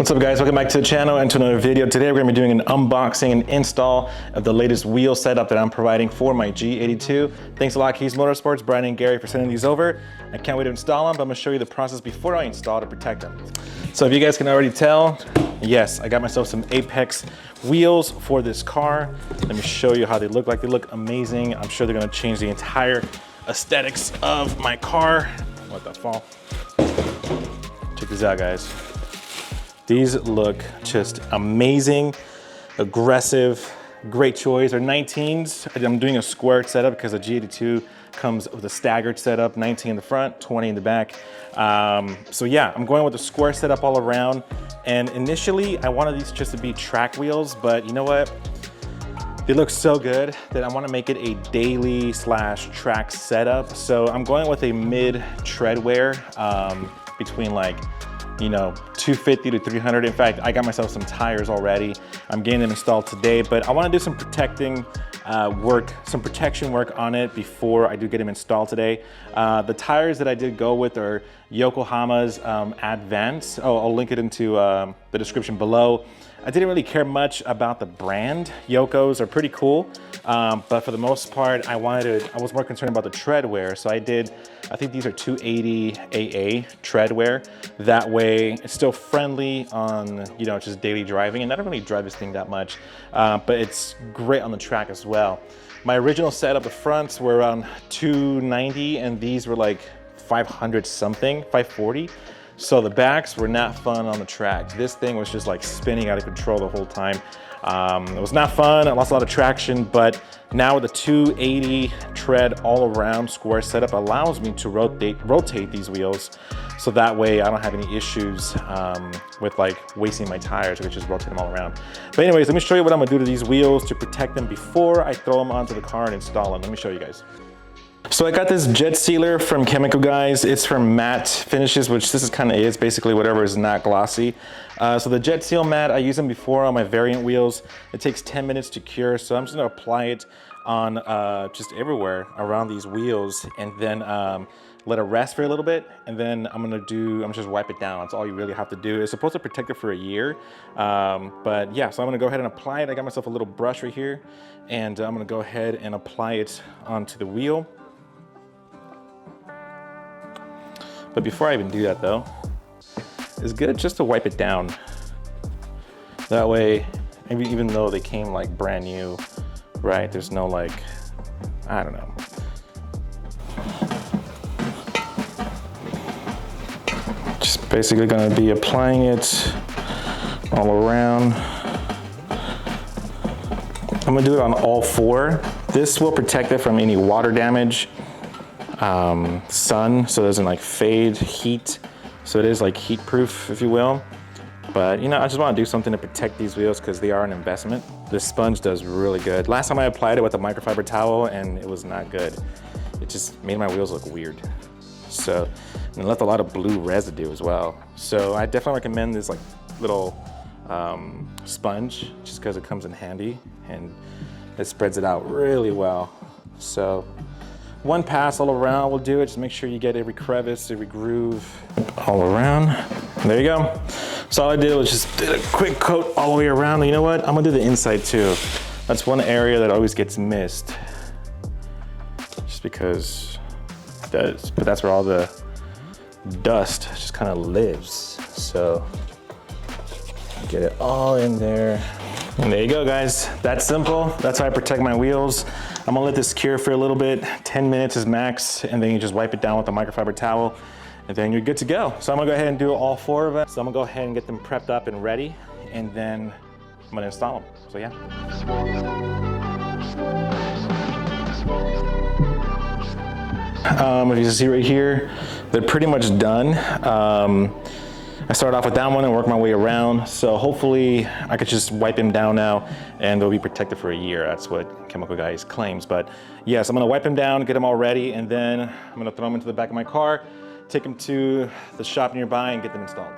What's up guys, welcome back to the channel and to another video. Today we're going to be doing an unboxing and install of the latest wheel setup that I'm providing for my G82. Thanks a lot Kies Motorsports, Brian and Gary for sending these over. I can't wait to install them, but I'm going to show you the process before I install to protect them. So if you guys can already tell, yes, I got myself some Apex wheels for this car. Let me show you how they look like. They look amazing. I'm sure they're going to change the entire aesthetics of my car. What the fall? Check these out guys. These look just amazing, aggressive, great choice. They're 19s. I'm doing a squared setup because the G82 comes with a staggered setup, 19 in the front, 20 in the back. So yeah, I'm going with a square setup all around. And initially, I wanted these just to be track wheels, but you know what? They look so good that I want to make it a daily / track setup. So I'm going with a mid tread wear between like, you know, 250 to 300. In fact, I got myself some tires already. I'm getting them installed today, but I want to do some protection work on it before I do get them installed today. The tires that I did go with are Yokohama's Advance. Oh, I'll link it into the description below. I didn't really care much about the brand. Yokos are pretty cool, but for the most part, I was more concerned about the tread wear. So I think these are 280 AA tread wear. That way it's still friendly on, you know, just daily driving. And I don't really drive this thing that much, but it's great on the track as well. My original setup, the fronts were around 290 and these were like 500 something, 540. So the backs were not fun on the track. This thing was just like spinning out of control the whole time. It was not fun, I lost a lot of traction, but now with the 280 tread all around square setup allows me to rotate these wheels. So that way I don't have any issues with like wasting my tires. I can just rotate them all around. But anyways, let me show you what I'm gonna do to these wheels to protect them before I throw them onto the car and install them. Let me show you guys. So I got this jet sealer from Chemical Guys. It's for matte finishes, which this is kind of is basically whatever is not glossy. So the jet seal matte, I use them before on my variant wheels. It takes 10 minutes to cure, so I'm just gonna apply it on just everywhere around these wheels and then let it rest for a little bit. And then I'm gonna just wipe it down. That's all you really have to do. It's supposed to protect it for a year. But yeah, so I'm gonna go ahead and apply it. I got myself a little brush right here and I'm gonna go ahead and apply it onto the wheel. But before I even do that though, it's good just to wipe it down. That way, maybe even though they came like brand new, right? There's no like, I don't know. Just basically gonna be applying it all around. I'm gonna do it on all four. This will protect it from any water damage, sun, so it doesn't like fade, heat. So it is like heat proof, if you will. But you know, I just want to do something to protect these wheels because they are an investment. This sponge does really good. Last time I applied it with a microfiber towel and it was not good. It just made my wheels look weird. So, and it left a lot of blue residue as well. So I definitely recommend this like little sponge just because it comes in handy and it spreads it out really well. So one pass all around will do it. Just make sure you get every crevice, every groove all around. And there you go. So all I did was just did a quick coat all the way around. And you know what? I'm gonna do the inside too. That's one area that always gets missed. Just because it does. But that's where all the dust just kind of lives. So get it all in there. And there you go guys. That's simple. That's how I protect my wheels. I'm gonna let this cure for a little bit. 10 minutes is max, and then you just wipe it down with a microfiber towel, and then you're good to go. So I'm gonna go ahead and do all four of them. So I'm gonna go ahead and get them prepped up and ready, and then I'm gonna install them. So yeah. If you see right here, they're pretty much done. I started off with that one and worked my way around. So hopefully I could just wipe them down now and they'll be protected for a year. That's what Chemical Guys claims. But yes, I'm gonna wipe them down, get them all ready, and then I'm gonna throw them into the back of my car, take them to the shop nearby and get them installed.